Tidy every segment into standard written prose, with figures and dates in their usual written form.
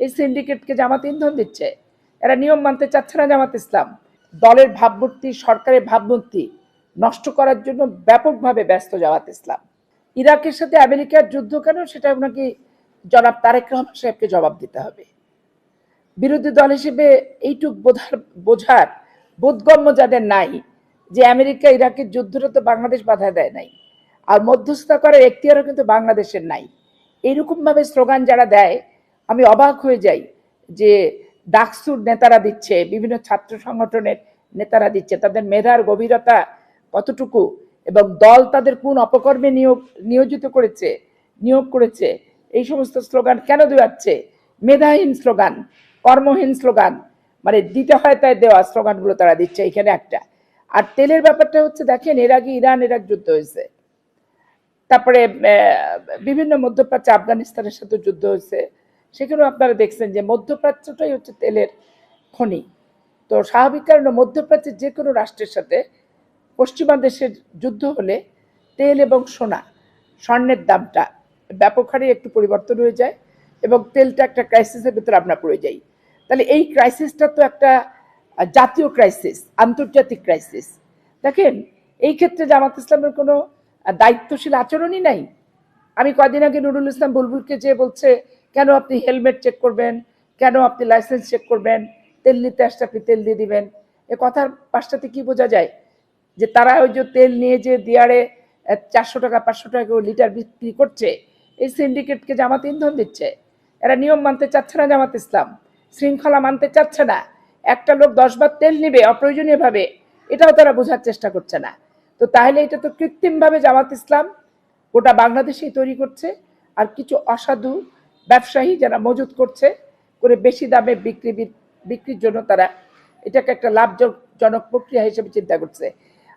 এই সিন্ডিকেটকে জামাত ইন্ধন দিচ্ছে। এরা নিয়ম মানতে চাচ্ছে না জামাত ইসলাম। দলের ভাবমূর্তি, সরকারের ভাবমূর্তি নষ্ট করার জন্য ব্যাপকভাবে ব্যস্ত জামাত ইসলাম। ইরাকের সাথে আমেরিকার যুদ্ধ কেন, সেটা নাকি জনাব তারেক রহমান সাহেবকে জবাব দিতে হবে। বিরোধী দল হিসেবে এইটুক বোঝার বোধগম্য যাদের নাই যে আমেরিকা ইরাকের যুদ্ধটা তো বাংলাদেশ বাধা দেয় নাই, আর মধ্যস্থতা করার এখতিয়ারও কিন্তু বাংলাদেশের নাই। এইরকম ভাবে স্লোগান যারা দেয়, আমি অবাক হয়ে যাই যে ডাকসুর নেতারা দিচ্ছে, বিভিন্ন ছাত্র সংগঠনের নেতারা দিচ্ছে, তাদের মেধার গভীরতা কতটুকু এবং দল তাদের কোন অপকর্মে নিয়োগ করেছে এই সমস্ত স্লোগান কেন দেওয়াচ্ছে। মেধাহীন স্লোগান, কর্মহীন স্লোগান, মানে দিতে হয় তাই দেওয়া স্লোগানগুলো তারা দিচ্ছে। এখানে একটা। আর তেলের ব্যাপারটা হচ্ছে, দেখেন এর আগে ইরান ইরাক যুদ্ধ হয়েছে, তারপরে বিভিন্ন মধ্যপ্রাচ্যে আফগানিস্তানের সাথে যুদ্ধ হয়েছে, সেখানেও আপনারা দেখছেন যে মধ্যপ্রাচ্যটাই হচ্ছে তেলের খনি। তো স্বাভাবিক কারণে মধ্যপ্রাচ্যের যে কোনো রাষ্ট্রের সাথে পশ্চিমা দেশের যুদ্ধ হলে তেল এবং স্বর্ণের দামটা ব্যাপক হারে একটু পরিবর্তন হয়ে যায় এবং তেলটা একটা ক্রাইসিসের ভিতরে আমরা পড়ে যাই। তাহলে এই ক্রাইসিসটা তো একটা জাতীয় ক্রাইসিস, আন্তর্জাতিক ক্রাইসিস। দেখেন এই ক্ষেত্রে জামাত ইসলামের কোনো দায়িত্বশীল আচরণই নাই। আমি কদিন আগে নুরুল ইসলাম বুলবুলকে যে বলছে, কেন আপনি হেলমেট চেক করবেন, কেন আপনি লাইসেন্স চেক করবেন, তেল নিতে আসতে আপনি তেল দিয়ে দিবেন, এ কথার পাশটাতে কি বোঝা যায়? যে তারা ওই যে তেল নিয়ে যে দিয়ারে 400 টাকা 500 টাকা লিটার বিক্রি করছে, এই সিন্ডিকেটকে জামাত ইন্ধন দিচ্ছে। এরা নিয়ম মানতে চাচ্ছে না জামাত ইসলাম, শৃঙ্খলা মানতে চাচ্ছে না। একটা লোক 10 বার তেল নিবে অপ্রয়োজনীয় ভাবে, এটাও তারা বোঝার চেষ্টা করছে না। তো তাহলে এটা তো কৃত্রিম ভাবে জামাত ইসলাম গোটা বাংলাদেশেই তৈরি করছে, আর কিছু অসাধু ব্যবসায়ী যারা মজুত করছে করে বেশি দামে বিক্রির জন্য তারা এটাকে একটা লাভজনক প্রক্রিয়া হিসেবে চিন্তা করছে।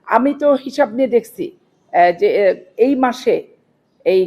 আমি তো হিসাব নিয়ে দেখছি যে এই মাসে এই